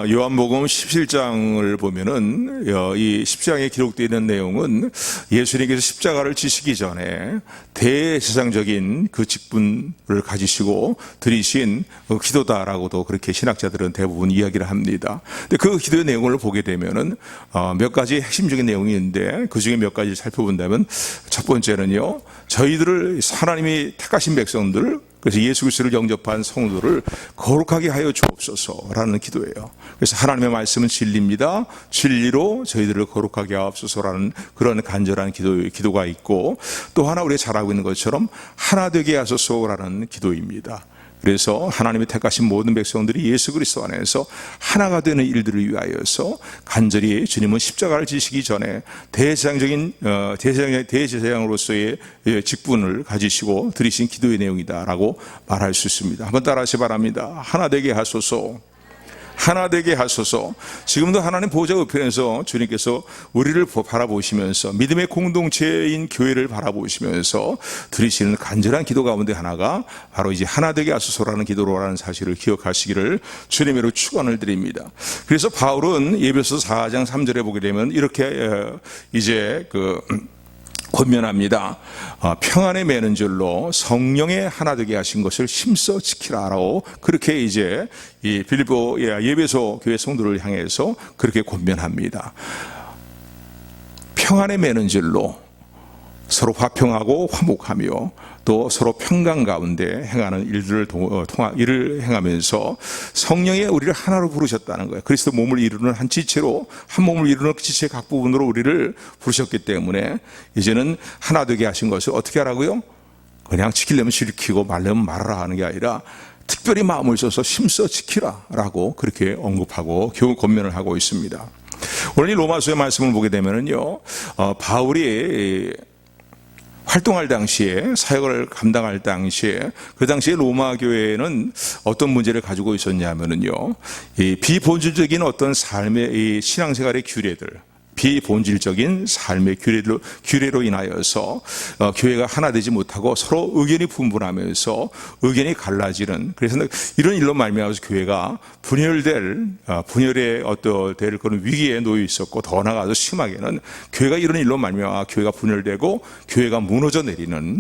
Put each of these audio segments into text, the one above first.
요한복음 17장을 보면은 이 10장에 기록되어 있는 내용은 예수님께서 십자가를 지시기 전에 대세상적인 그 직분을 가지시고 드리신 기도다라고도 그렇게 신학자들은 대부분 이야기를 합니다. 근데 그 기도의 내용을 보게 되면은 몇 가지 핵심적인 내용이 있는데 그 중에 몇 가지 살펴본다면 첫 번째는요, 저희들을 하나님이 택하신 백성들, 그래서 예수 그리스도를 영접한 성도를 거룩하게 하여 주옵소서라는 기도예요. 그래서 하나님의 말씀은 진리입니다. 진리로 저희들을 거룩하게 하옵소서라는 그런 간절한 기도가 있고, 또 하나 우리가 잘 알고 있는 것처럼 하나 되게 하소서라는 기도입니다. 그래서 하나님이 택하신 모든 백성들이 예수 그리스도 안에서 하나가 되는 일들을 위하여서 간절히 주님은 십자가를 지시기 전에 대제사장으로서의 직분을 가지시고 드리신 기도의 내용이다라고 말할 수 있습니다. 한번 따라하시 바랍니다. 하나 되게 하소서. 하나 되게 하소서. 지금도 하나님 보좌 우편에서 주님께서 우리를 바라보시면서 믿음의 공동체인 교회를 바라보시면서 드리시는 간절한 기도 가운데 하나가 바로 이제 하나 되게 하소서라는 기도로라는 사실을 기억하시기를 주님으로 축원을 드립니다. 그래서 바울은 에베소서 4장 3절에 보게 되면 이렇게 이제 권면합니다. 평안에 매는 줄로 성령의 하나 되게 하신 것을 힘써 지키라라고 그렇게 이제 이 빌립보 예배소 교회 성도를 향해서 그렇게 권면합니다. 평안에 매는 줄로 서로 화평하고 화목하며 또 서로 평강 가운데 행하는 일을 행하면서 성령의 우리를 하나로 부르셨다는 거예요. 그리스도 몸을 이루는 한 지체로, 한 몸을 이루는 그 지체의 각 부분으로 우리를 부르셨기 때문에 이제는 하나 되게 하신 것을 어떻게 하라고요? 그냥 지키려면 지키고 말려면 말하라 하는 게 아니라 특별히 마음을 써서 힘써 지키라라고 그렇게 언급하고 권면을 하고 있습니다. 오늘 이 로마서의 말씀을 보게 되면은요, 바울이 활동할 당시에, 사역을 감당할 당시에, 그 당시에 로마 교회는 어떤 문제를 가지고 있었냐면은요, 이 비본질적인 어떤 삶의 이 신앙생활의 규례들, 비본질적인 삶의 규례로 인하여서 교회가 하나 되지 못하고 서로 의견이 분분하면서 의견이 갈라지는, 그래서 이런 일로 말미암아서 교회가 분열의 될 그런 위기에 놓여 있었고, 더 나아가서 심하게는 교회가 이런 일로 말미암아 교회가 분열되고 교회가 무너지는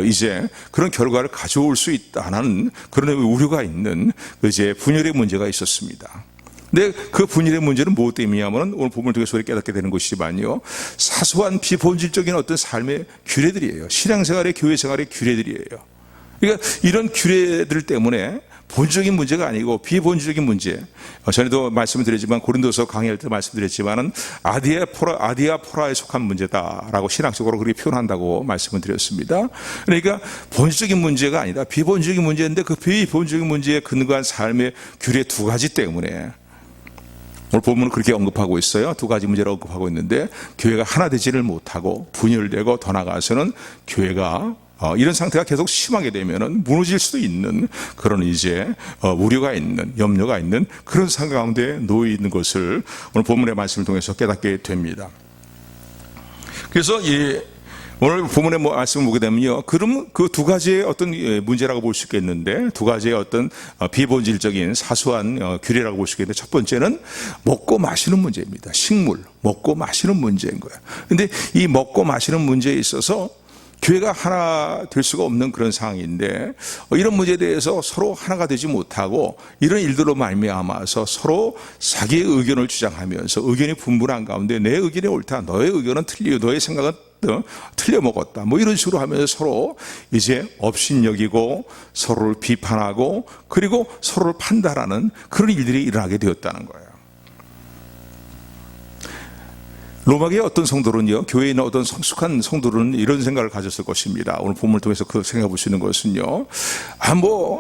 이제 그런 결과를 가져올 수 있다는 그런 우려가 있는 이제 분열의 문제가 있었습니다. 근데 그 분열의 문제는 무엇 때문이냐면 오늘 본문을 통해서 깨닫게 되는 것이지만요, 사소한 비본질적인 어떤 삶의 규례들이에요. 신앙생활의, 교회생활의 규례들이에요. 그러니까 이런 규례들 때문에 본질적인 문제가 아니고 비본질적인 문제, 전에도 말씀을 드렸지만 고린도서 강의할 때 말씀드렸지만은 아디아포라에 속한 문제다라고 신학적으로 그렇게 표현한다고 말씀을 드렸습니다. 그러니까 본질적인 문제가 아니다, 비본질적인 문제인데 그 비본질적인 문제에 근거한 삶의 규례 두 가지 때문에 오늘 본문은 그렇게 언급하고 있어요. 두 가지 문제를 언급하고 있는데, 교회가 하나 되지를 못하고 분열되고 더 나아가서는 교회가 이런 상태가 계속 심하게 되면은 무너질 수도 있는 그런 이제 우려가 있는, 염려가 있는 그런 상황 가운데 놓여 있는 것을 오늘 본문의 말씀을 통해서 깨닫게 됩니다. 그래서 오늘 본문의 말씀을 보게 되면요, 그럼 그 두 가지의 어떤 문제라고 볼 수 있겠는데, 두 가지의 어떤 비본질적인 사소한 규례라고 볼 수 있겠는데, 첫 번째는 먹고 마시는 문제입니다. 식물, 먹고 마시는 문제인 거예요. 근데 이 먹고 마시는 문제에 있어서 교회가 하나 될 수가 없는 그런 상황인데, 이런 문제에 대해서 서로 하나가 되지 못하고 이런 일들로 말미암아서 서로 자기의 의견을 주장하면서 의견이 분분한 가운데 내 의견이 옳다, 너의 의견은 틀리고 너의 생각은 틀려 먹었다, 이런 식으로 하면서 서로 이제 업신여기고 서로를 비판하고 그리고 서로를 판단하는 그런 일들이 일어나게 되었다는 거예요. 로마계의 어떤 성도는요, 교회에 있는 어떤 성숙한 성도는 이런 생각을 가졌을 것입니다. 오늘 본문을 통해서 그 생각해 볼 수 있는 것은요,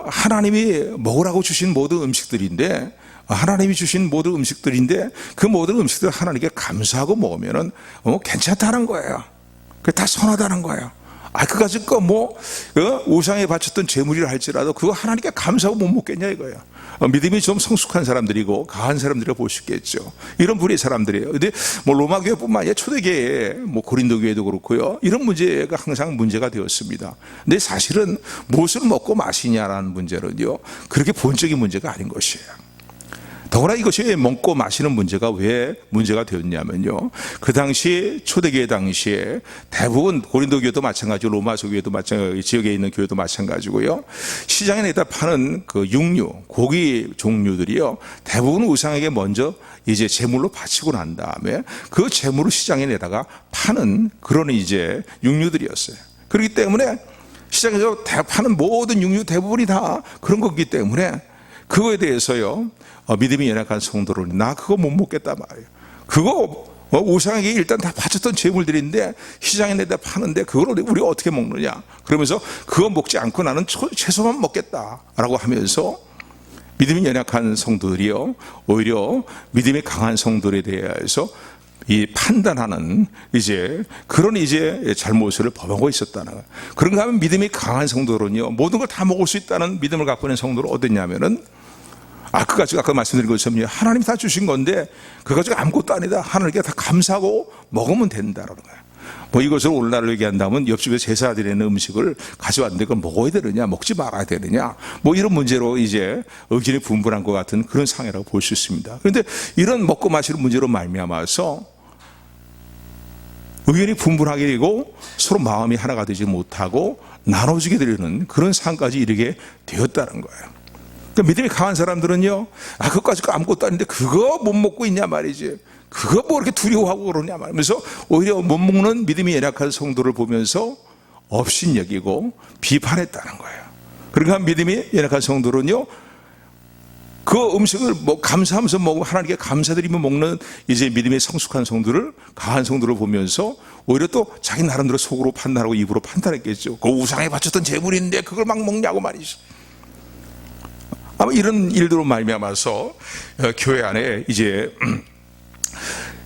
하나님이 먹으라고 주신 모든 음식들인데, 하나님이 주신 모든 음식들인데 그 모든 음식들 하나님께 감사하고 먹으면은 괜찮다는 거예요. 그게 다 선하다는 거예요. 그까짓 우상에 바쳤던 제물이라 할지라도 그거 하나님께 감사하고 못 먹겠냐 이거예요. 믿음이 좀 성숙한 사람들이고 강한 사람들이라고 볼 수 있겠죠. 이런 부류의 사람들이에요. 근데 로마 교회뿐만 아니라 초대교회, 고린도 교회도 그렇고요, 이런 문제가 항상 문제가 되었습니다. 근데 사실은 무엇을 먹고 마시냐라는 문제는요, 그렇게 본적인 문제가 아닌 것이에요. 더구나 이것이 먹고 마시는 문제가 왜 문제가 되었냐면요, 그 당시 초대교회 당시에 대부분 고린도 교회도 마찬가지고 로마서 교회도 마찬가지고 지역에 있는 교회도 마찬가지고요, 시장에 내다 파는 그 육류, 고기 종류들이요 대부분 우상에게 먼저 이제 제물로 바치고 난 다음에 그 제물을 시장에 내다가 파는 그런 이제 육류들이었어요. 그렇기 때문에 시장에서 파는 모든 육류 대부분이 다 그런 거기 때문에 그거에 대해서요 믿음이 연약한 성도를 나 그거 못 먹겠다 말이에요. 그거 우상에게 일단 다 바쳤던 제물들인데 시장에 내다 파는데 그걸 우리가 어떻게 먹느냐, 그러면서 그거 먹지 않고 나는 채소만 먹겠다라고 하면서 믿음이 연약한 성도들이요 오히려 믿음이 강한 성도들에 대해서 이 판단하는 이제 그런 이제 잘못을 범하고 있었다는 거예요. 그런가 하면 믿음이 강한 성도들은요 모든 걸 다 먹을 수 있다는 믿음을 갖고 있는 성도는 어땠냐면은 그 가지고 아까 말씀드린 것처럼 하나님이 다 주신 건데 그 가지고 아무것도 아니다, 하나님께 다 감사하고 먹으면 된다라는 거예요. 뭐 이것을 오늘날 얘기한다면 옆집에 제사 드리는 음식을 가져왔는데 그걸 먹어야 되느냐 먹지 말아야 되느냐 뭐 이런 문제로 이제 의견이 분분한 것 같은 그런 상황이라고 볼 수 있습니다. 그런데 이런 먹고 마시는 문제로 말미암아서 의견이 분분하게 되고 서로 마음이 하나가 되지 못하고 나눠지게 되는 그런 상황까지 이르게 되었다는 거예요. 그러니까 믿음이 강한 사람들은요 그것까지 아무것도 아닌데 그거 못 먹고 있냐 말이지, 그거 뭐 이렇게 두려워하고 그러냐 말이면서 오히려 못 먹는 믿음이 연약한 성도를 보면서 업신여기고 비판했다는 거예요. 그러니까 믿음이 연약한 성도는요 그 음식을 뭐 감사하면서 먹고 하나님께 감사드리며 먹는 이제 믿음의 성숙한 성도를, 강한 성도를 보면서 오히려 또 자기 나름대로 속으로 판단하고 입으로 판단했겠죠. 그 우상에 바쳤던 제물인데 그걸 막 먹냐고 말이죠. 아마 이런 일들로 말미암아서 교회 안에 이제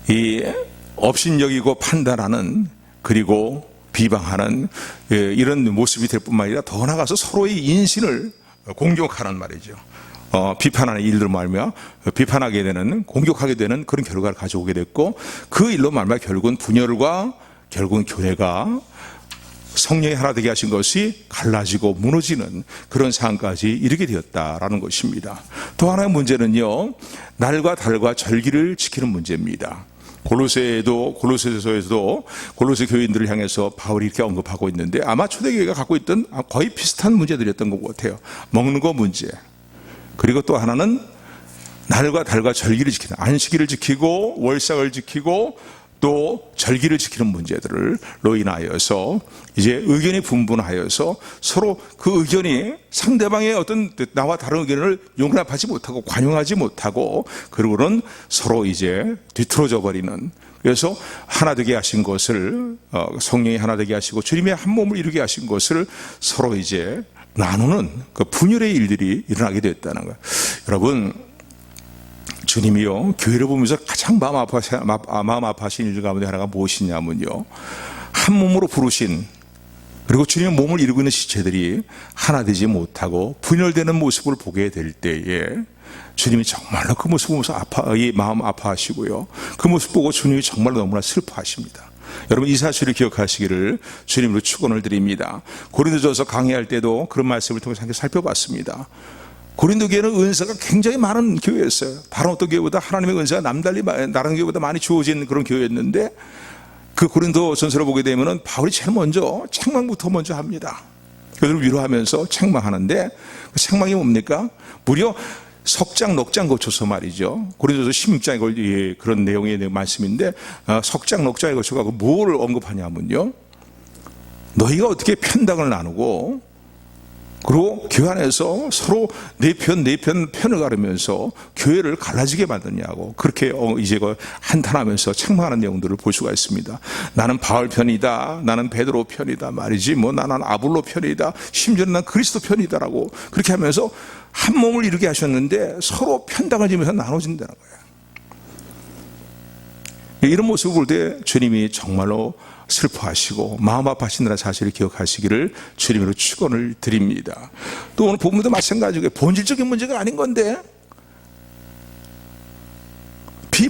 이 업신여기고 판단하는 그리고 비방하는 이런 모습이 될 뿐만 아니라 더 나아가서 서로의 인신을 공격하는 말이죠. 비판하는 일들로 말미암아 비판하게 되는, 공격하게 되는 그런 결과를 가져오게 됐고, 그 일로 말미암아 결국은 분열과 결국은 교회가 성령이 하나 되게 하신 것이 갈라지고 무너지는 그런 상황까지 이르게 되었다라는 것입니다. 또 하나의 문제는요 날과 달과 절기를 지키는 문제입니다. 골로새서에도 골로새 교인들을 향해서 바울이 이렇게 언급하고 있는데 아마 초대교회가 갖고 있던 거의 비슷한 문제들이었던 것 같아요. 먹는 거 문제, 그리고 또 하나는 날과 달과 절기를 지키는, 안식일을 지키고 월삭을 지키고 또 절기를 지키는 문제들로 인하여서 이제 의견이 분분하여서 서로 그 의견이 상대방의 어떤 나와 다른 의견을 용납하지 못하고 관용하지 못하고 그리고는 서로 이제 뒤틀어져 버리는, 그래서 하나 되게 하신 것을 성령이 하나 되게 하시고 주님의 한 몸을 이루게 하신 것을 서로 이제 나누는 그 분열의 일들이 일어나게 됐다는 거예요. 여러분, 주님이요 교회를 보면서 가장 마음 아파하신 일 가운데 하나가 무엇이냐면요 한 몸으로 부르신, 그리고 주님의 몸을 이루고 있는 지체들이 하나 되지 못하고 분열되는 모습을 보게 될 때에 주님이 정말로 그 모습을 보면서 마음 아파하시고요 그 모습 보고 주님이 정말로 너무나 슬퍼하십니다. 여러분, 이 사실을 기억하시기를 주님으로 축원을 드립니다. 고린도전서 강의할 때도 그런 말씀을 통해서 함께 살펴봤습니다. 고린도 교회는 은사가 굉장히 많은 교회였어요. 다른 어떤 교회보다 하나님의 은사가 남달리 다른 교회보다 많이 주어진 그런 교회였는데, 그 고린도 전서를 보게 되면은 바울이 제일 먼저 책망부터 먼저 합니다. 그들을 위로하면서 책망하는데, 그 책망이 뭡니까? 무려 석장 넉장 거쳐서 말이죠. 고린도서 16장에 그런 내용의 말씀인데, 석장 넉장에 거쳐서 뭘 언급하냐면요, 너희가 어떻게 편당을 나누고 그리고 교회 안에서 서로 내 편을 가르면서 교회를 갈라지게 만드냐고, 그렇게 이제 한탄하면서 책망하는 내용들을 볼 수가 있습니다. 나는 바울 편이다, 나는 베드로 편이다 말이지, 뭐 나는 아볼로 편이다, 심지어는 난 그리스도 편이다라고 그렇게 하면서 한 몸을 이루게 하셨는데 서로 편당을 지면서 나눠진다는 거예요. 이런 모습을 볼 때 주님이 정말로 슬퍼하시고 마음 아파하시느라 사실을 기억하시기를 주님으로 축원을 드립니다. 또 오늘 본문도 마찬가지고 본질적인 문제가 아닌 건데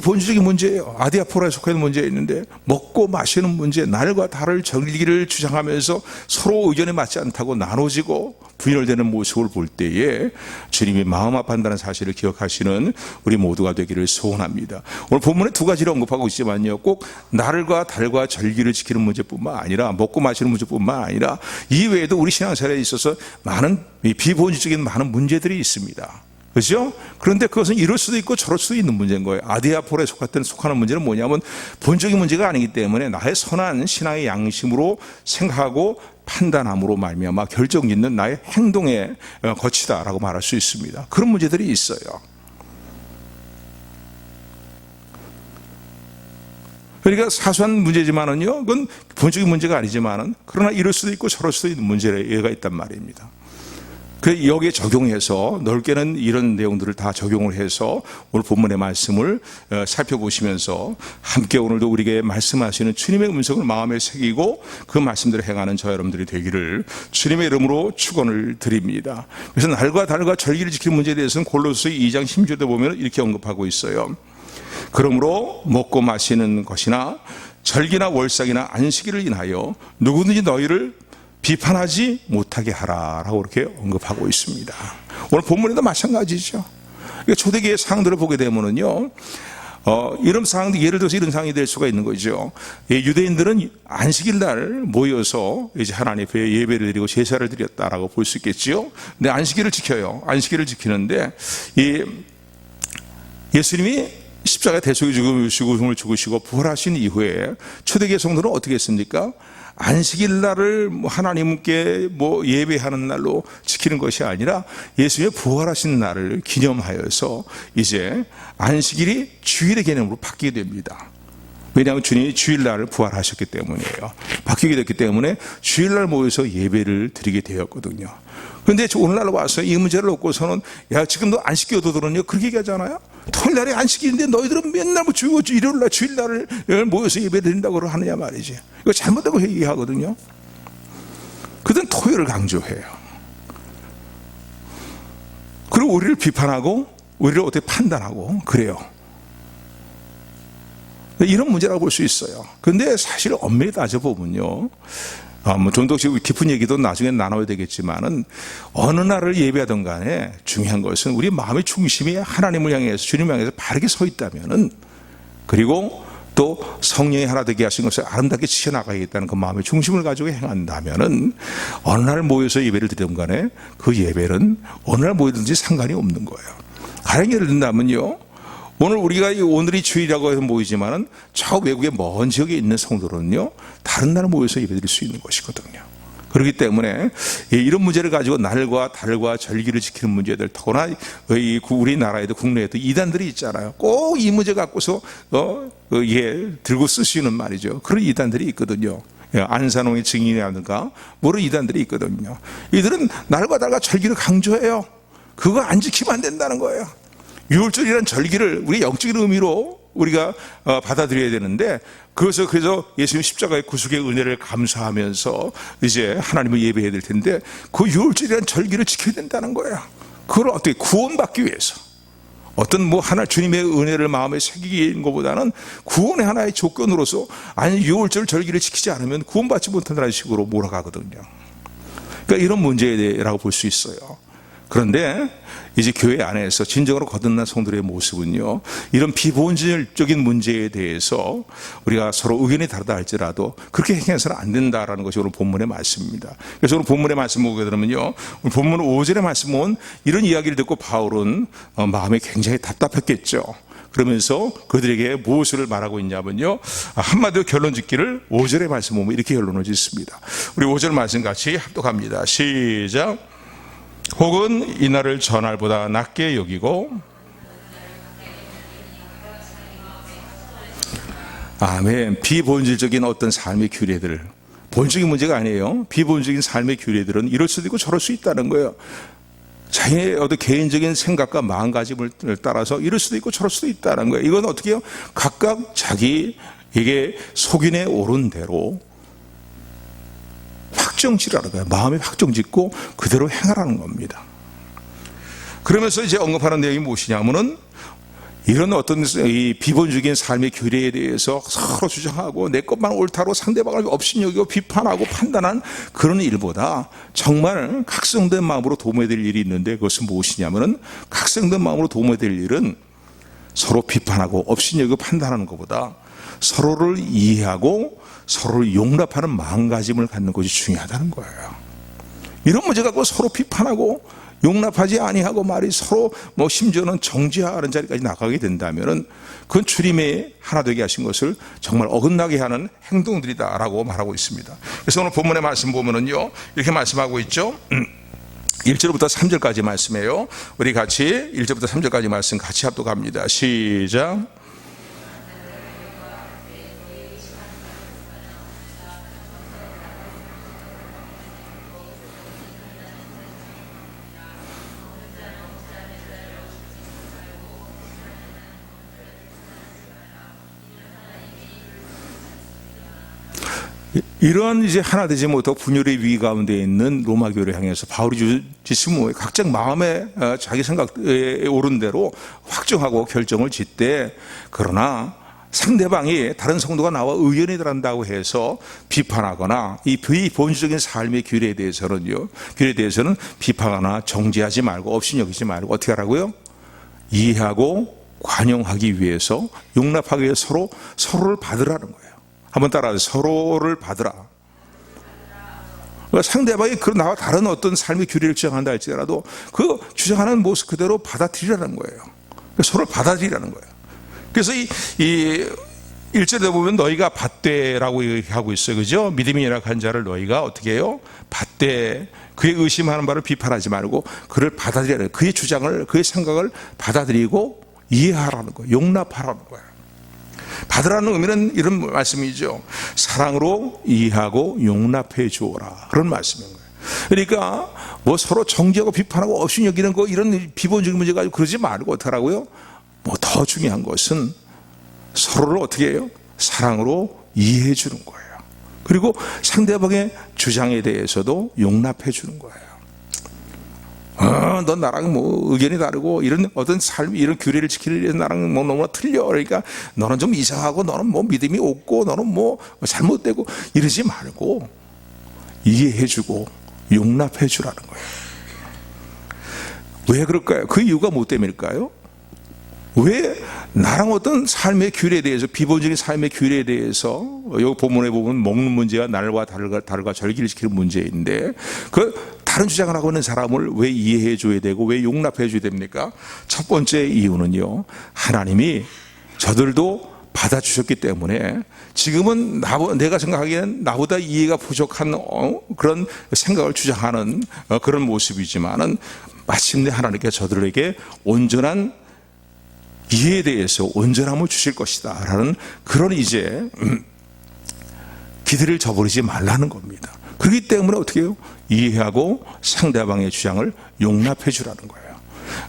비본질적인 문제예요. 아디아포라에 속해 있는 문제가 있는데 먹고 마시는 문제, 날과 달을 정리기를 주장하면서 서로 의견에 맞지 않다고 나눠지고 분열되는 모습을 볼 때에 주님이 마음 아파한다는 사실을 기억하시는 우리 모두가 되기를 소원합니다. 오늘 본문에 두 가지를 언급하고 있지만요, 꼭 날과 달과 절기를 지키는 문제뿐만 아니라 먹고 마시는 문제뿐만 아니라 이외에도 우리 신앙생활에 있어서 많은 비본질적인 많은 문제들이 있습니다. 그렇죠? 그런데 그것은 이럴 수도 있고 저럴 수도 있는 문제인 거예요. 아디아포라에 속하는 문제는 뭐냐면 본적인 문제가 아니기 때문에 나의 선한 신앙의 양심으로 생각하고 판단함으로 말미암아 결정 짓는 나의 행동의 거치다라고 말할 수 있습니다. 그런 문제들이 있어요. 그러니까 사소한 문제지만은요, 그건 본적인 문제가 아니지만은 그러나 이럴 수도 있고 저럴 수도 있는 문제가 있단 말입니다. 그 여기에 적용해서 넓게는 이런 내용들을 다 적용을 해서 오늘 본문의 말씀을 살펴보시면서 함께 오늘도 우리에게 말씀하시는 주님의 음성을 마음에 새기고 그 말씀대로 행하는 저 여러분들이 되기를 주님의 이름으로 축원을 드립니다. 그래서 날과 달과 절기를 지키는 문제에 대해서는 골로새 2장 16절에 보면 이렇게 언급하고 있어요. 그러므로 먹고 마시는 것이나 절기나 월삭이나 안식일을 인하여 누구든지 너희를 비판하지 못하게 하라라고 이렇게 언급하고 있습니다. 오늘 본문에도 마찬가지죠. 초대기의 상황들을 보게 되면은요, 이런 상황들, 예를 들어서 이런 상황이 될 수가 있는 거죠. 유대인들은 안식일 날 모여서 이제 하나님 앞에 예배를 드리고 제사를 드렸다라고 볼 수 있겠죠. 근데 안식일을 지켜요. 안식일을 지키는데 예수님이 십자가에 대속의 죽음을 죽으시고 부활하신 이후에 초대기의 성도는 어떻게 했습니까? 안식일 날을 하나님께 예배하는 날로 지키는 것이 아니라 예수님의 부활하신 날을 기념하여서 이제 안식일이 주일의 개념으로 바뀌게 됩니다. 왜냐하면 주님이 주일날 부활하셨기 때문이에요. 바뀌게 됐기 때문에 주일날 모여서 예배를 드리게 되었거든요. 그런데 오늘날 와서 이 문제를 놓고서는 야, 지금도 안식교도들은요 그렇게 얘기하잖아요. 토요일날이 안식일인데 너희들은 맨날 일요일날 주일날을 모여서 예배 드린다고 하느냐 말이지. 이거 잘못되고 얘기하거든요. 그들은 토요일을 강조해요. 그리고 우리를 비판하고 우리를 어떻게 판단하고 그래요. 이런 문제라고 볼 수 있어요. 그런데 사실 엄밀히 따져보면요, 좀 더 깊은 얘기도 나중에 나눠야 되겠지만은 어느 날을 예배하든 간에 중요한 것은 우리 마음의 중심이 하나님을 향해서 주님을 향해서 바르게 서 있다면은, 그리고 또 성령이 하나 되게 하신 것을 아름답게 지켜나가야겠다는 그 마음의 중심을 가지고 행한다면은 어느 날 모여서 예배를 드리든 간에 그 예배는 어느 날 모이든지 상관이 없는 거예요. 가령 예를 든다면요, 오늘이 주일이라고 해서 모이지만은 저 외국의 먼 지역에 있는 성도들은요, 다른 날 모여서 예배드릴 수 있는 것이거든요. 그렇기 때문에 이런 문제를 가지고 날과 달과 절기를 지키는 문제들, 더구나 우리나라에도 국내에도 이단들이 있잖아요. 꼭 이 문제 갖고서 들고 쓰시는 말이죠. 그런 이단들이 있거든요. 안산홍의 증인이라든가 모르는 이단들이 있거든요. 이들은 날과 달과 절기를 강조해요. 그거 안 지키면 안 된다는 거예요. 유월절이라는 절기를 우리 영적인 의미로 우리가 받아들여야 되는데, 그래서 예수님 십자가의 구속의 은혜를 감사하면서 이제 하나님을 예배해야 될 텐데, 그 유월절이라는 절기를 지켜야 된다는 거야. 그걸 어떻게 구원받기 위해서 어떤 하나 주님의 은혜를 마음에 새기는 것보다는 구원의 하나의 조건으로서, 아니 유월절 절기를 지키지 않으면 구원받지 못한다는 식으로 몰아가거든요. 그러니까 이런 문제라고 볼 수 있어요. 그런데 이제 교회 안에서 진정으로 거듭난 성도들의 모습은요, 이런 비본질적인 문제에 대해서 우리가 서로 의견이 다르다 할지라도 그렇게 행해서는 안 된다라는 것이 오늘 본문의 말씀입니다. 그래서 오늘 본문의 말씀 보게 되면요, 본문 5절의 말씀 보면 이런 이야기를 듣고 바울은 마음이 굉장히 답답했겠죠. 그러면서 그들에게 무엇을 말하고 있냐면요, 한마디로 결론 짓기를 5절의 말씀 보면 이렇게 결론을 짓습니다. 우리 5절 말씀 같이 합독합니다. 시작. 혹은 이날을 전날보다 낮게 여기고, 아멘. 비본질적인 어떤 삶의 규례들, 본질적인 문제가 아니에요. 비본질적인 삶의 규례들은 이럴 수도 있고 저럴 수 있다는 거예요. 자기의 어떤 개인적인 생각과 마음가짐을 따라서 이럴 수도 있고 저럴 수도 있다는 거예요. 이건 어떻게 해요? 각각 자기에게 속인에 오른 대로 확정지라는 거예요. 마음에 확정짓고 그대로 행하라는 겁니다. 그러면서 이제 언급하는 내용이 무엇이냐면은 이런 어떤 이 비본적인 삶의 규례에 대해서 서로 주장하고 내 것만 옳다고 상대방을 업신여기고 비판하고 판단한 그런 일보다 정말 각성된 마음으로 도움이 될 일이 있는데, 그것은 무엇이냐면은, 각성된 마음으로 도움이 될 일은 서로 비판하고 업신여기고 판단하는 것보다 서로를 이해하고 서로를 용납하는 마음가짐을 갖는 것이 중요하다는 거예요. 이런 문제 갖고 서로 비판하고 용납하지 아니하고 말이 서로 심지어는 정죄하는 자리까지 나가게 된다면은 그건 주님의 하나 되게 하신 것을 정말 어긋나게 하는 행동들이다라고 말하고 있습니다. 그래서 오늘 본문의 말씀 보면은요, 이렇게 말씀하고 있죠. 1절부터 3절까지 말씀해요. 우리 같이 1절부터 3절까지 말씀 같이 합독합니다. 시작. 이러한 이제 하나 되지 못하고 분열의 위 가운데 있는 로마 교회를 향해서 바울이 주신 각자 마음에 자기 생각에 오른 대로 확정하고 결정을 짓되, 그러나 상대방이 다른 성도가 나와 의견이 다른다고 해서 비판하거나 이 비본질적인 삶의 규례에 대해서는 비판하거나 정죄하지 말고 업신여기지 말고 어떻게 하라고요? 이해하고 관용하기 위해서, 용납하기 위해서 서로를 받으라는 거예요. 한번 따라하세요. 서로를 받으라. 그러니까 상대방이 나와 다른 어떤 삶의 규례를 주장한다 할지라도 그 주장하는 모습 그대로 받아들이라는 거예요. 그러니까 서로를 받아들이라는 거예요. 그래서 이 1절에 보면 너희가 받되라고 하고 있어요. 그죠? 믿음이 열악한 자를 너희가 어떻게 해요? 받되. 그의 의심하는 바를 비판하지 말고 그를 받아들여야, 그의 주장을, 그의 생각을 받아들이고 이해하라는 거예요. 용납하라는 거예요. 받으라는 의미는 이런 말씀이죠. 사랑으로 이해하고 용납해 주어라, 그런 말씀인 거예요. 그러니까 서로 정죄하고 비판하고 업신여기는 이런 비본적인 문제 가지고 그러지 말고 어떻게 하라고요? 더 중요한 것은 서로를 어떻게 해요? 사랑으로 이해해 주는 거예요. 그리고 상대방의 주장에 대해서도 용납해 주는 거예요. 넌 나랑 의견이 다르고 이런 어떤 삶, 이런 규례를 지키기 위해서 나랑 너무나 틀려. 그러니까 너는 좀 이상하고 너는 믿음이 없고 너는 잘못되고 이러지 말고 이해해주고 용납해주라는 거예요. 왜 그럴까요? 그 이유가 뭐 때문일까요? 왜 나랑 어떤 삶의 규례에 대해서, 비본적인 삶의 규례에 대해서, 여기 본문에 보면 먹는 문제와 날과 달과 절기를 지키는 문제인데, 그 다른 주장을 하고 있는 사람을 왜 이해해 줘야 되고 왜 용납해 줘야 됩니까? 첫 번째 이유는요, 하나님이 저들도 받아주셨기 때문에 지금은 내가 생각하기에는 나보다 이해가 부족한 그런 생각을 주장하는 그런 모습이지만은 마침내 하나님께 저들에게 온전한 이해에 대해서 온전함을 주실 것이다 라는 그런 이제 기대를 저버리지 말라는 겁니다. 그렇기 때문에 어떻게 해요? 이해하고 상대방의 주장을 용납해 주라는 거예요.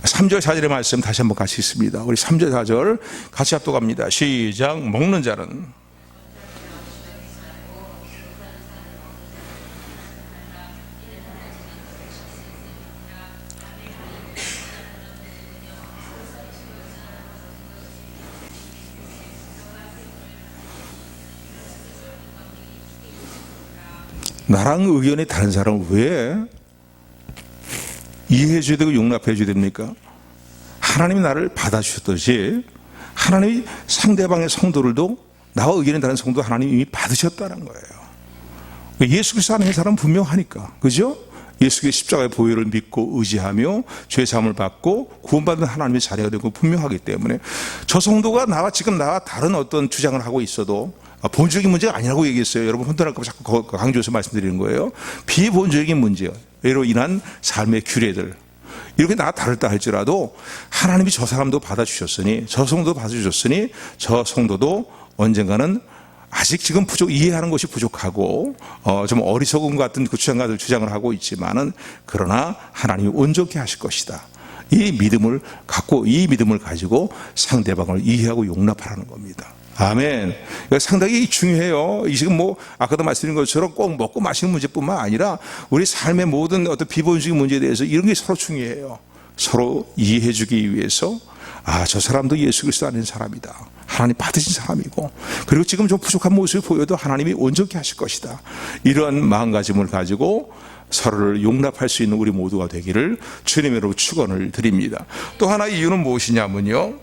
3절 4절의 말씀 다시 한번 같이 읽습니다. 우리 3절 4절 같이 합독합니다. 시작. 먹는 자는 나랑 의견이 다른 사람을 왜 이해해 줘야 되고 용납해 줘야 됩니까? 하나님이 나를 받아주셨듯이 하나님이 상대방의 성도들도 나와 의견이 다른 성도 하나님이 이미 받으셨다는 거예요. 예수 그리스도 안에 있는 사람은 분명하니까, 그죠? 예수 그리스도의 십자가의 보혈을 믿고 의지하며 죄 사함을 받고 구원받은 하나님의 자녀가 되고 분명하기 때문에 저 성도가 지금 나와 다른 어떤 주장을 하고 있어도 본질적인 문제가 아니라고 얘기했어요. 여러분 혼돈할까 봐 자꾸 강조해서 말씀드리는 거예요. 비본질적인 문제로 인한 삶의 규례들, 이렇게 나와 다르다 할지라도 하나님이 저 사람도 받아주셨으니, 저 성도도 받아주셨으니 저 성도도 언젠가는 아직 지금 이해하는 것이 부족하고 좀 어리석은 것 같은 그 주장을 하고 있지만은, 그러나 하나님이 온전케 하실 것이다. 이 믿음을 가지고 상대방을 이해하고 용납하라는 겁니다. 아멘. 상당히 중요해요. 지금 아까도 말씀드린 것처럼 꼭 먹고 마시는 문제뿐만 아니라 우리 삶의 모든 어떤 비본적인 문제에 대해서 이런 게 서로 중요해요. 서로 이해해주기 위해서 아, 저 사람도 예수 그리스도 아닌 사람이다. 하나님 받으신 사람이고, 그리고 지금 좀 부족한 모습이 보여도 하나님이 온전케 하실 것이다. 이런 마음가짐을 가지고 서로를 용납할 수 있는 우리 모두가 되기를 주님으로 축원을 드립니다. 또 하나 이유는 무엇이냐면요,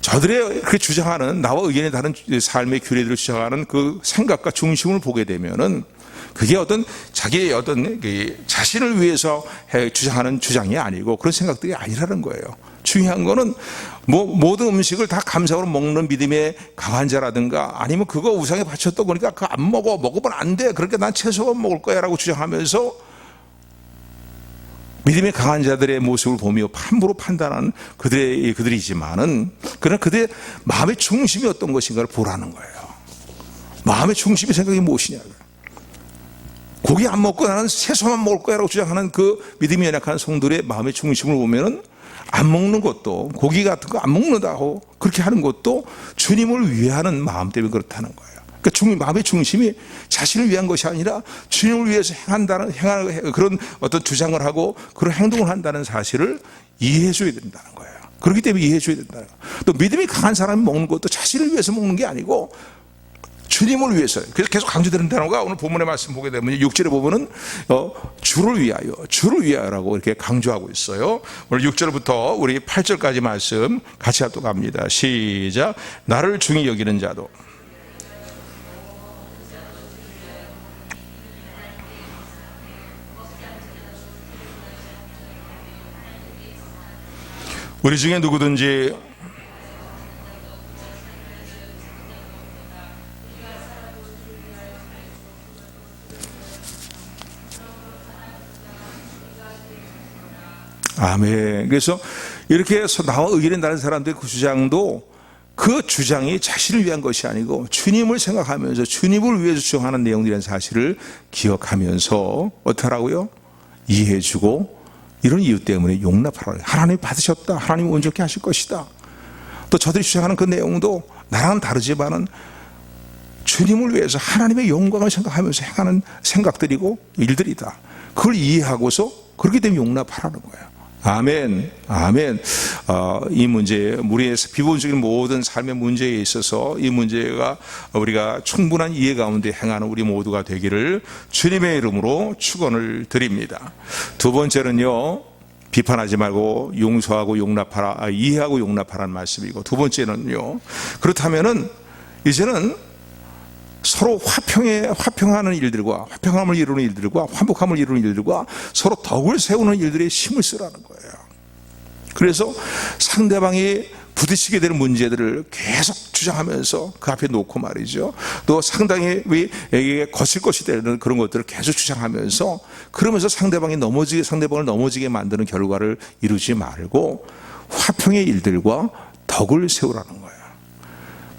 저들의 그 주장하는, 나와 의견이 다른 삶의 규례들을 주장하는 그 생각과 중심을 보게 되면은 그게 어떤 자기의 어떤 자신을 위해서 주장하는 주장이 아니고 그런 생각들이 아니라는 거예요. 중요한 거는 모든 음식을 다 감사로 먹는 믿음의 강한 자라든가, 아니면 그거 우상에 바쳤다 보니까 그거 안 먹으면 안 돼, 그러니까 난 채소만 먹을 거야 라고 주장하면서 믿음의 강한 자들의 모습을 보며 함부로 판단하는 그들이지만은, 그러나 그들의 마음의 중심이 어떤 것인가를 보라는 거예요. 마음의 중심의 생각이 무엇이냐. 고기 안 먹고 나는 채소만 먹을 거야 라고 주장하는 그 믿음이 연약한 성도들의 마음의 중심을 보면은, 안 먹는 것도, 고기 같은 거 안 먹는다고 그렇게 하는 것도 주님을 위하는 마음 때문에 그렇다는 거예요. 그러니까 마음의 중심이 자신을 위한 것이 아니라 주님을 위해서 행하는 그런 어떤 주장을 하고 그런 행동을 한다는 사실을 이해해 줘야 된다는 거예요. 그렇기 때문에 이해해 줘야 된다는 거예요. 또 믿음이 강한 사람이 먹는 것도 자신을 위해서 먹는 게 아니고 주님을 위해서. 그래서 계속 강조되는 단어가 오늘 본문의 말씀 보게 되면 6절에 보면은 주를 위하여라고 이렇게 강조하고 있어요. 오늘 6절부터 우리 8절까지 말씀 같이 또 갑니다. 시작. 나를 중히 여기는 자도 우리 중에 누구든지 아멘. 그래서 이렇게 해서 나와 의견이 다른 사람들의 그 주장도 그 주장이 자신을 위한 것이 아니고 주님을 생각하면서 주님을 위해서 주장하는 내용이라는 사실을 기억하면서 어떻게 하라고요? 이해해주고, 이런 이유 때문에 용납하라고. 하나님이 받으셨다. 하나님이 온전케 하실 것이다. 또 저들이 주장하는 그 내용도 나랑은 다르지만은 주님을 위해서 하나님의 영광을 생각하면서 행하는 생각들이고 일들이다. 그걸 이해하고서 그렇기 때문에 용납하라는 거예요. 아멘, 아멘. 이 문제, 우리의 비본적인 모든 삶의 문제에 있어서 이 문제가 우리가 충분한 이해 가운데 행하는 우리 모두가 되기를 주님의 이름으로 축원을 드립니다. 두 번째는요, 비판하지 말고 용서하고 용납하라, 이해하고 용납하라는 말씀이고, 두 번째는요, 그렇다면은 이제는 서로 화평하는 일들과, 화평함을 이루는 일들과, 화목함을 이루는 일들과 서로 덕을 세우는 일들에 힘을 쓰라는 거예요. 그래서 상대방이 부딪히게 되는 문제들을 계속 주장하면서 그 앞에 놓고 말이죠. 또 상당히 거칠 것이 되는 그런 것들을 계속 주장하면서, 그러면서 상대방을 넘어지게 만드는 결과를 이루지 말고 화평의 일들과 덕을 세우라는 거예요.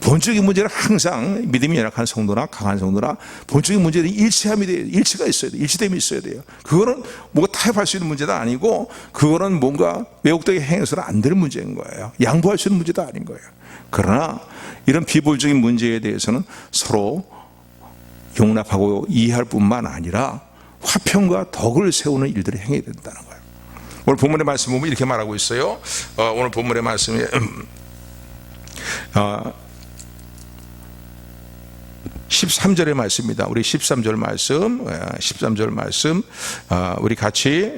본적인 문제는 항상 믿음이 연약한 성도나 강한 성도나 본적인 문제는 일치함이 돼요. 일치가 있어야 돼요. 일치됨이 있어야 돼요. 그거는 뭔가 타협할 수 있는 문제도 아니고, 그거는 뭔가 매혹되게 행해서는 안 되는 문제인 거예요. 양보할 수 있는 문제도 아닌 거예요. 그러나 이런 비본적인 문제에 대해서는 서로 용납하고 이해할 뿐만 아니라 화평과 덕을 세우는 일들을 행해야 된다는 거예요. 오늘 본문의 말씀 보면 이렇게 말하고 있어요. 오늘 본문의 말씀에 13절의 말씀입니다. 우리 13절 말씀 우리 같이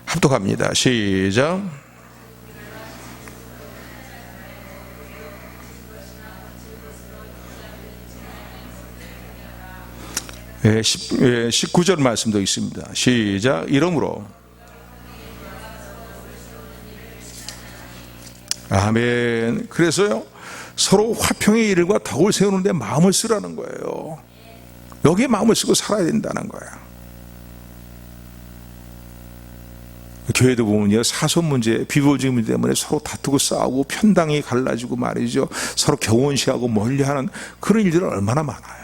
합독합니다. 시작. 예, 19절 말씀도 있습니다. 시작. 이러므로 아멘. 그래서요, 서로 화평의 일과 덕을 세우는 데 마음을 쓰라는 거예요. 여기에 마음을 쓰고 살아야 된다는 거예요. 교회도 보면요, 사소 문제, 비본적인 문제 때문에 서로 다투고 싸우고 편당이 갈라지고 말이죠, 서로 경원시하고 멀리하는 그런 일들은 얼마나 많아요.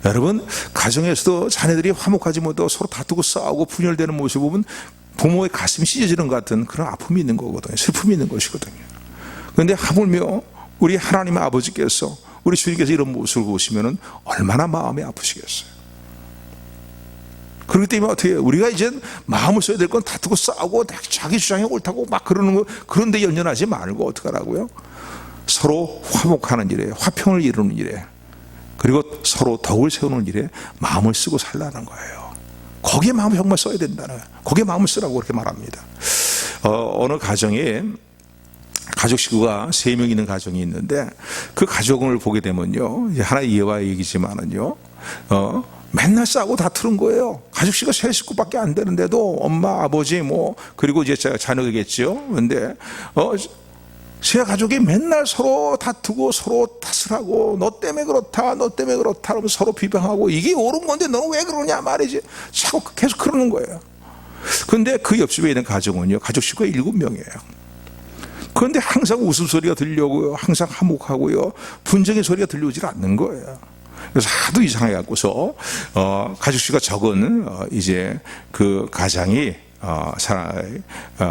여러분, 가정에서도 자녀들이 화목하지 못하고 서로 다투고 싸우고 분열되는 모습을 보면 부모의 가슴이 찢어지는 것 같은 그런 아픔이 있는 거거든요. 슬픔이 있는 것이거든요. 그런데 하물며 우리 하나님 아버지께서, 우리 주님께서 이런 모습을 보시면 얼마나 마음이 아프시겠어요. 그렇기 때문에 어떻게 해요? 우리가 이제 마음을 써야 될 건 다투고 싸우고 자기 주장이 옳다고 막 그러는 거, 그런데 연연하지 말고 어떡하라고요? 서로 화목하는 일에, 화평을 이루는 일에, 그리고 서로 덕을 세우는 일에 마음을 쓰고 살라는 거예요. 거기에 마음을 정말 써야 된다는 거예요. 거기에 마음을 쓰라고 그렇게 말합니다. 어느 가정에 가족 식구가 3명 있는 가정이 있는데, 그 가족을 보게 되면요, 하나의 예와 얘기지만은요, 맨날 싸우고 다투는 거예요. 가족 식구가 3식구밖에 안 되는데도 엄마, 아버지, 그리고 이제 자녀겠죠. 근데, 세 가족이 맨날 서로 다투고 서로 탓을 하고, 너 때문에 그렇다, 너 때문에 그렇다 하면서 서로 비방하고, 이게 옳은 건데 너는 왜 그러냐 말이지. 자꾸 계속 그러는 거예요. 그런데 그 옆집에 있는 가정은요, 가족 식구가 7명이에요. 그런데 항상 웃음소리가 들려오고요, 항상 화목하고요, 분쟁의 소리가 들려오질 않는 거예요. 그래서 하도 이상해 갖고서 가족 수가 적은 이제 그 가장이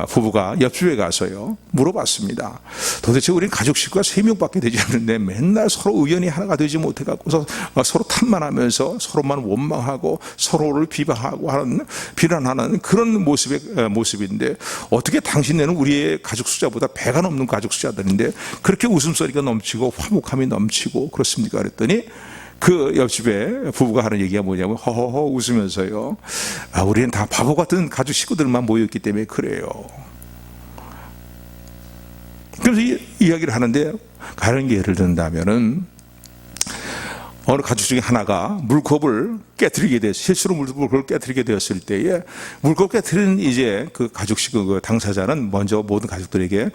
부부가 옆집에 가서요 물어봤습니다. 도대체 우리 가족 식구가 3명밖에 되지 않는데 맨날 서로 의견이 하나가 되지 못해 갖고서 서로 탓만 하면서 서로만 원망하고 서로를 비방하고 하는, 비난하는 그런 모습인데, 어떻게 당신네는 우리의 가족 숫자보다 배가 넘는 가족 숫자들인데 그렇게 웃음소리가 넘치고 화목함이 넘치고 그렇습니까? 그랬더니 그 옆집에 부부가 하는 얘기가 뭐냐면 허허허 웃으면서요, 우리는 다 바보 같은 가족 식구들만 모여있기 때문에 그래요. 그래서 이야기를 하는데, 가령 예를 든다면은 어느 가족 중에 하나가 물컵을 깨뜨리게 됐, 실수로 물컵을 깨뜨리게 되었을 때에, 물컵 깨뜨린 이제 그 가족 식구, 그 당사자는 먼저 모든 가족들에게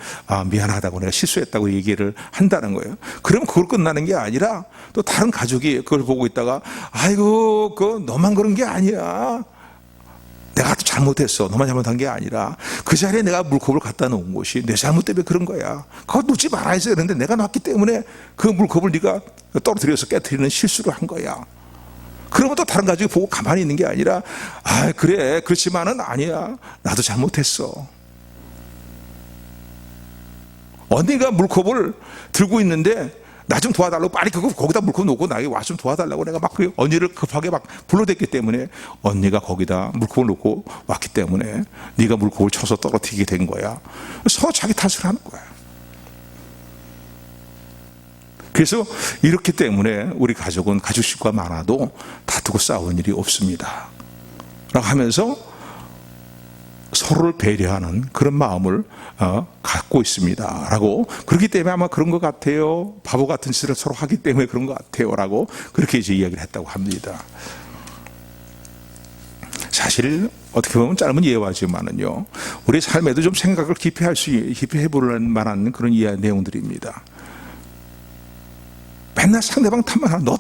미안하다고, 내가 실수했다고 얘기를 한다는 거예요. 그러면 그걸 끝나는 게 아니라 또 다른 가족이 그걸 보고 있다가, 아이고, 너만 그런 게 아니야, 내가 잘못했어, 너만 잘못한 게 아니라 그 자리에 내가 물컵을 갖다 놓은 것이 내 잘못 때문에 그런 거야, 그거 놓지 말아야지. 그런데 내가 놨기 때문에 그 물컵을 네가 떨어뜨려서 깨뜨리는 실수를 한 거야. 그러면 또 다른 가족이 보고 가만히 있는 게 아니라, 그래, 그렇지만은 아니야, 나도 잘못했어. 언니가 물컵을 들고 있는데 나 좀 도와달라고 빨리 거기다 물컵 놓고 나에게 와 좀 도와달라고 내가 막 그 언니를 급하게 막 불러댔기 때문에, 언니가 거기다 물컵을 놓고 왔기 때문에 네가 물컵을 쳐서 떨어뜨리게 된 거야. 서로 자기 탓을 하는 거야. 그래서 이렇기 때문에 우리 가족은 가족 식구가 많아도 다투고 싸우는 일이 없습니다 라고 하면서 서로를 배려하는 그런 마음을 갖고 있습니다 라고, 그렇기 때문에 아마 그런 것 같아요, 바보 같은 짓을 서로 하기 때문에 그런 것 같아요 라고 그렇게 이제 이야기를 했다고 합니다. 사실 어떻게 보면 짧은 예화지만은요, 우리 삶에도 좀 생각을 깊이 해볼 만한 그런 내용들입니다. 맨날 상대방 탓만 하는, 너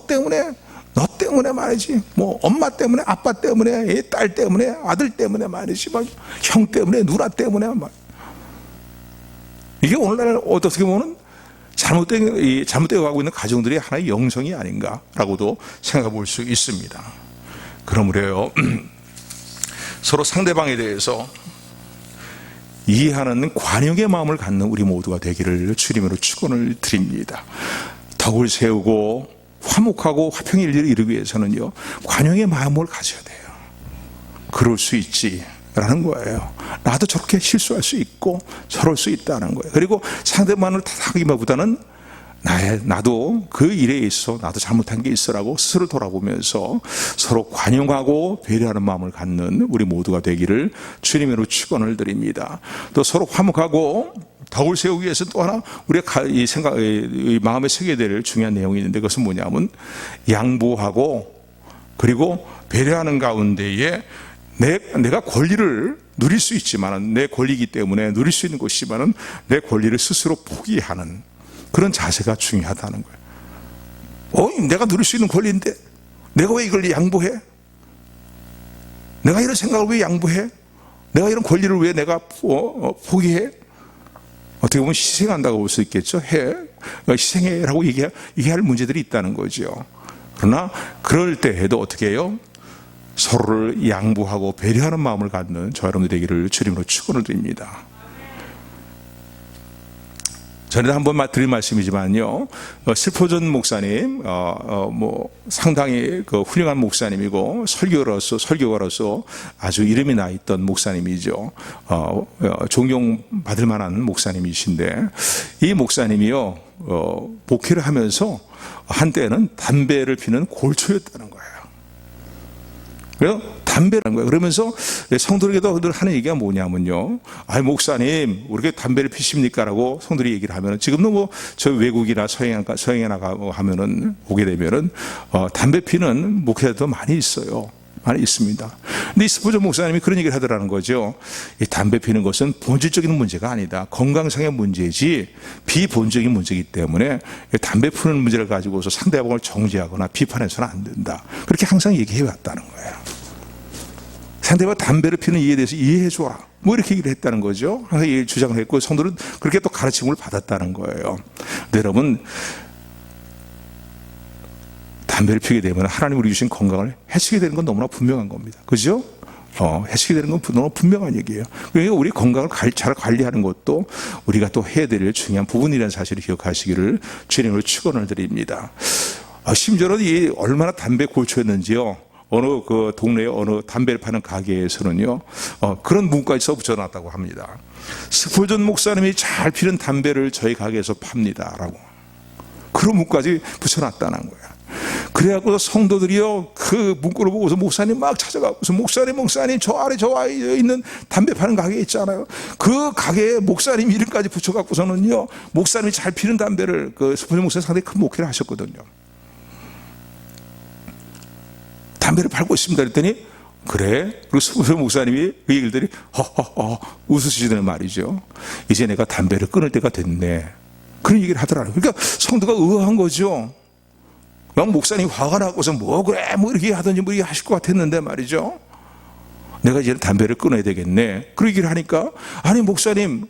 때문에 말이지, 엄마 때문에, 아빠 때문에, 딸 때문에, 아들 때문에 말이지, 형 때문에, 누나 때문에 이게 오늘날 어떻게 보면 잘못되어 가고 있는 가정들의 하나의 영성이 아닌가라고도 생각해 볼 수 있습니다. 그러므로요, 서로 상대방에 대해서 이해하는 관용의 마음을 갖는 우리 모두가 되기를 주님으로 축원을 드립니다. 덕을 세우고 화목하고 화평의 일을 이루기 위해서는요, 관용의 마음을 가져야 돼요. 그럴 수 있지라는 거예요. 나도 저렇게 실수할 수 있고 저럴 수 있다는 거예요. 그리고 상대방을 탓하기보다는 나도 그 일에 있어 나도 잘못한 게 있어라고 스스로 돌아보면서 서로 관용하고 배려하는 마음을 갖는 우리 모두가 되기를 주님으로 축원을 드립니다. 또 서로 화목하고 덕을 세우기 위해서 또 하나 우리가 이 마음에 새겨야 될 중요한 내용이 있는데, 그것은 뭐냐면 양보하고 그리고 배려하는 가운데에 내가 권리를 누릴 수 있지만, 내 권리이기 때문에 누릴 수 있는 것이지만 내 권리를 스스로 포기하는 그런 자세가 중요하다는 거예요. 내가 누릴 수 있는 권리인데 내가 왜 이걸 양보해? 내가 이런 생각을 왜 양보해? 내가 이런 권리를 왜 내가 포기해? 어떻게 보면 희생한다고 볼 수 있겠죠. 희생해라고 얘기할 문제들이 있다는 거죠. 그러나 그럴 때에도 어떻게 해요? 서로를 양보하고 배려하는 마음을 갖는 저 여러분들 되기를 주님으로 축원을 드립니다. 전에도 한번 드린 말씀이지만요, 실포전 목사님, 상당히 훌륭한 목사님이고 설교가로서 아주 이름이 나 있던 목사님이죠. 존경받을 만한 목사님이신데, 이 목사님이요, 목회를 하면서 한때는 담배를 피는 골초였다는 거예요. 그래서 담배라는 거예요. 그러면서 성도에게도 하는 얘기가 뭐냐면요, 목사님, 왜 이렇게 담배를 피십니까? 라고 성도들이 얘기를 하면은, 지금도 저 외국이나 서양에 나가고 하면은, 오게 되면은, 담배 피는 목회자도 많이 있어요. 많이 있습니다. 근데 이 스포전 목사님이 그런 얘기를 하더라는 거죠. 이 담배 피는 것은 본질적인 문제가 아니다. 건강상의 문제지 비본적인 문제이기 때문에 담배 피는 문제를 가지고서 상대방을 정죄하거나 비판해서는 안 된다. 그렇게 항상 얘기해 왔다는 거예요. 상대방 담배를 피는 이유에 대해서 이해해 줘라. 이렇게 얘기를 했다는 거죠. 항상 이 주장을 했고, 성도는 그렇게 또 가르침을 받았다는 거예요. 근데 여러분, 담배를 피게 되면 하나님 우리 주신 건강을 해치게 되는 건 너무나 분명한 겁니다. 그죠? 해치게 되는 건 너무 분명한 얘기예요. 그러니까 우리 건강을 잘 관리하는 것도 우리가 또 해야 될 중요한 부분이라는 사실을 기억하시기를 주님으로 축원을 드립니다. 심지어는 이 얼마나 담배 골초였는지요. 어느 동네에 어느 담배를 파는 가게에서는요, 그런 문구까지 써붙여놨다고 합니다. 스포전 목사님이 잘 피는 담배를 저희 가게에서 팝니다라고. 그런 문구까지 붙여놨다는 거예요. 그래갖고 성도들이요, 그 문구를 보고서 목사님 막 찾아가고서, 목사님 저 아래 있는 담배 파는 가게 있잖아요. 그 가게에 목사님 이름까지 붙여갖고서는요, 목사님이 잘 피는 담배를, 스포전 목사님 상당히 큰 목회를 하셨거든요. 담배를 팔고 있습니다. 그랬더니, 그래? 그리고 스포전 목사님이 그 얘기들이 웃으시더니 말이죠. 이제 내가 담배를 끊을 때가 됐네. 그런 얘기를 하더라고요. 그러니까 성도가 의아한 거죠. 목사님이 화가 나고서 이렇게 하든지 이렇게 하실 것 같았는데 말이죠. 내가 이제 담배를 끊어야 되겠네. 그런 얘기를 하니까, 아니 목사님,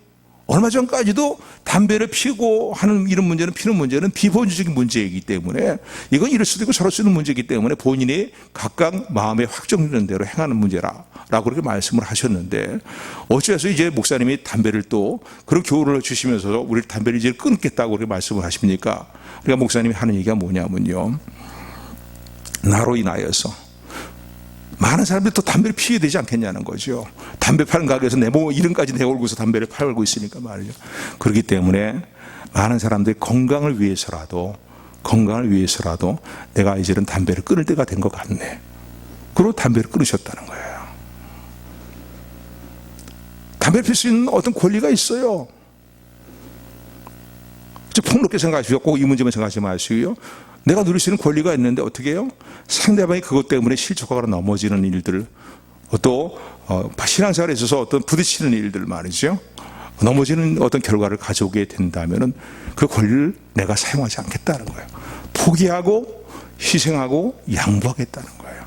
얼마 전까지도 담배를 피고 하는 이런 문제는, 피는 문제는 비본질적인 문제이기 때문에, 이건 이럴 수도 있고 저럴 수도 있는 문제이기 때문에 본인이 각각 마음에 확정되는 대로 행하는 문제라고 그렇게 말씀을 하셨는데, 어찌해서 이제 목사님이 담배를 또 그런 교훈을 주시면서 우리 담배를 이제 끊겠다고 그렇게 말씀을 하십니까? 그러니까 목사님이 하는 얘기가 뭐냐면요, 나로 인하여서 많은 사람들이 또 담배를 피워야 되지 않겠냐는 거죠. 담배 파는 가게에서 내 몸 이름까지 내걸고서 담배를 팔고 있으니까 말이죠. 그렇기 때문에 많은 사람들이 건강을 위해서라도 내가 이제는 담배를 끊을 때가 된 것 같네. 그리고 담배를 끊으셨다는 거예요. 담배를 필 수 있는 어떤 권리가 있어요. 폭넓게 생각하시고 꼭 이 문제만 생각하지 마시고요. 내가 누릴 수 있는 권리가 있는데 어떻게 해요? 상대방이 그것 때문에 실족하거나 넘어지는 일들, 또 신앙생활에 있어서 어떤 부딪히는 일들 말이죠. 넘어지는 어떤 결과를 가져오게 된다면 그 권리를 내가 사용하지 않겠다는 거예요. 포기하고 희생하고 양보하겠다는 거예요.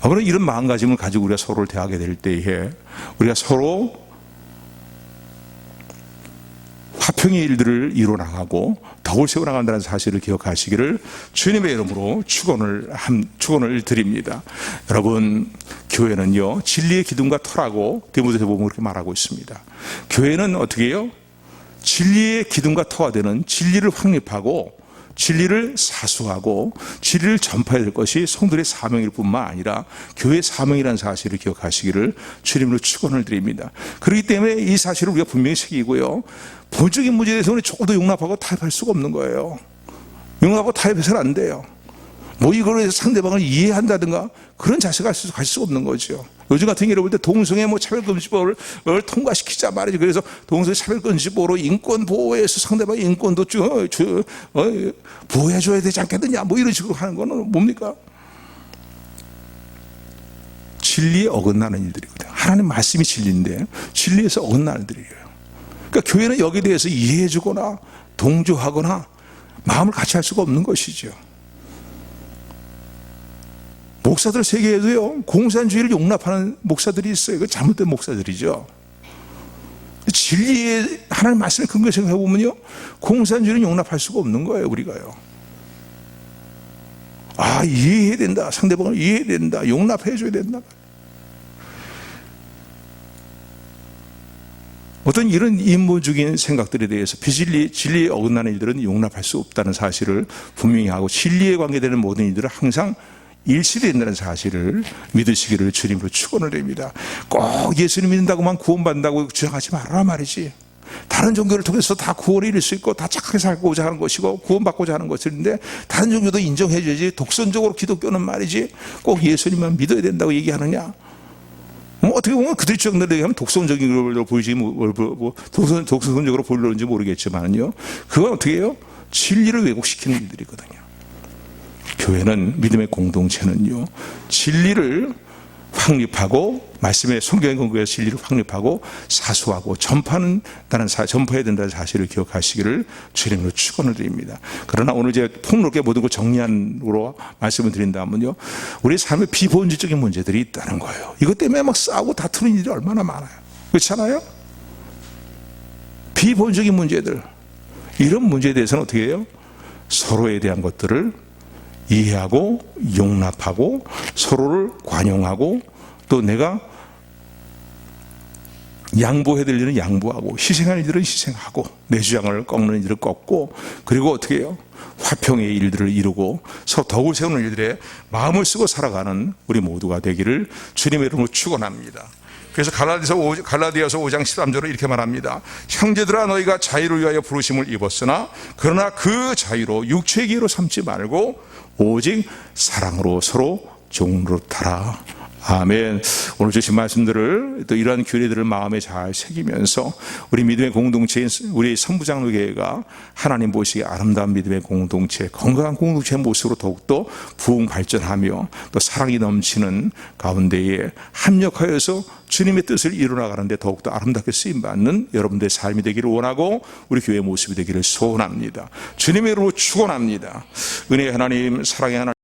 그런 이런 마음가짐을 가지고 우리가 서로를 대하게 될 때에 우리가 서로 화평의 일들을 이뤄나가고 덕을 세워나간다는 사실을 기억하시기를 주님의 이름으로 축원을 드립니다. 여러분, 교회는요, 진리의 기둥과 터라고 디모데서 보면 그렇게 말하고 있습니다. 교회는 어떻게 해요? 진리의 기둥과 터가 되는 진리를 확립하고 진리를 사수하고 진리를 전파해야 될 것이 성도의 사명일 뿐만 아니라 교회의 사명이라는 사실을 기억하시기를 주님으로 축원을 드립니다. 그렇기 때문에 이 사실을 우리가 분명히 새기고요, 본적인 문제에 대해서는 조금도 용납하고 타협할 수가 없는 거예요. 용납하고 타협해서는 안 돼요. 이거로 해서 상대방을 이해한다든가 그런 자세가 갈 수가 없는 거죠. 요즘 같은 경우에 볼 때 동성애 차별금지법을 통과시키자 말이죠. 그래서 동성애 차별금지법으로 인권 보호해서 상대방의 인권도 보호해줘야 되지 않겠느냐, 이런 식으로 하는 거는 뭡니까? 진리에 어긋나는 일들이거든요. 하나님 말씀이 진리인데 진리에서 어긋나는 일들이에요. 그러니까 교회는 여기에 대해서 이해해주거나 동조하거나 마음을 같이 할 수가 없는 것이죠. 목사들 세계에도요, 공산주의를 용납하는 목사들이 있어요. 그 잘못된 목사들이죠. 진리의 하나님 말씀에 근거해 생각해보면요, 공산주의를 용납할 수가 없는 거예요, 우리가요. 이해해야 된다. 상대방을 이해해야 된다. 용납해줘야 된다. 어떤 이런 인본적인 생각들에 대해서 진리에 어긋나는 일들은 용납할 수 없다는 사실을 분명히 하고, 진리에 관계되는 모든 일들은 항상 일치된다는 사실을 믿으시기를 주님으로 축원을 드립니다. 꼭 예수님 믿는다고만 구원받는다고 주장하지 말아라 말이지. 다른 종교를 통해서 다 구원을 이룰 수 있고 다 착하게 살고자 하는 것이고 구원받고자 하는 것인데, 다른 종교도 인정해 줘야지. 독선적으로 기독교는 말이지 꼭 예수님만 믿어야 된다고 얘기하느냐. 어떻게 보면 그들이 주장대로 얘기하면 독선적인 걸로 보이지, 독선적으로 보이는지 모르겠지만요, 그건 어떻게 해요? 진리를 왜곡시키는 일들이거든요. 교회는, 믿음의 공동체는요, 진리를 확립하고, 말씀의 성경의 근거에서 진리를 확립하고 사수하고 전파해야 된다는 사실을 기억하시기를 주님으로 축원을 드립니다. 그러나 오늘 제가 폭넓게 모든 걸 정리한으로 말씀을 드린다면요, 우리 삶의 비본질적인 문제들이 있다는 거예요. 이것 때문에 막 싸우고 다투는 일이 얼마나 많아요. 그렇잖아요? 비본질적인 문제들, 이런 문제에 대해서는 어떻게 해요? 서로에 대한 것들을 이해하고 용납하고 서로를 관용하고, 또 내가 양보해야 될 일은 양보하고 희생할 일들은 희생하고 내 주장을 꺾는 일을 꺾고, 그리고 어떻게 해요? 화평의 일들을 이루고 서로 덕을 세우는 일들에 마음을 쓰고 살아가는 우리 모두가 되기를 주님의 이름으로 축원합니다. 그래서 갈라디아서 5장 13절로 이렇게 말합니다. 형제들아, 너희가 자유를 위하여 부르심을 입었으나 그러나 그 자유로 육체의 기회로 삼지 말고 오직 사랑으로 서로 종노릇하라. 아멘. 오늘 주신 말씀들을, 또 이러한 규례들을 마음에 잘 새기면서 우리 믿음의 공동체인 우리 선부장로교회가 하나님 보시기에 아름다운 믿음의 공동체, 건강한 공동체의 모습으로 더욱더 부흥 발전하며 또 사랑이 넘치는 가운데에 합력하여서 주님의 뜻을 이루어나가는데 더욱더 아름답게 쓰임받는 여러분들의 삶이 되기를 원하고, 우리 교회의 모습이 되기를 소원합니다. 주님의 이름으로 축원합니다. 은혜의 하나님, 사랑의 하나님,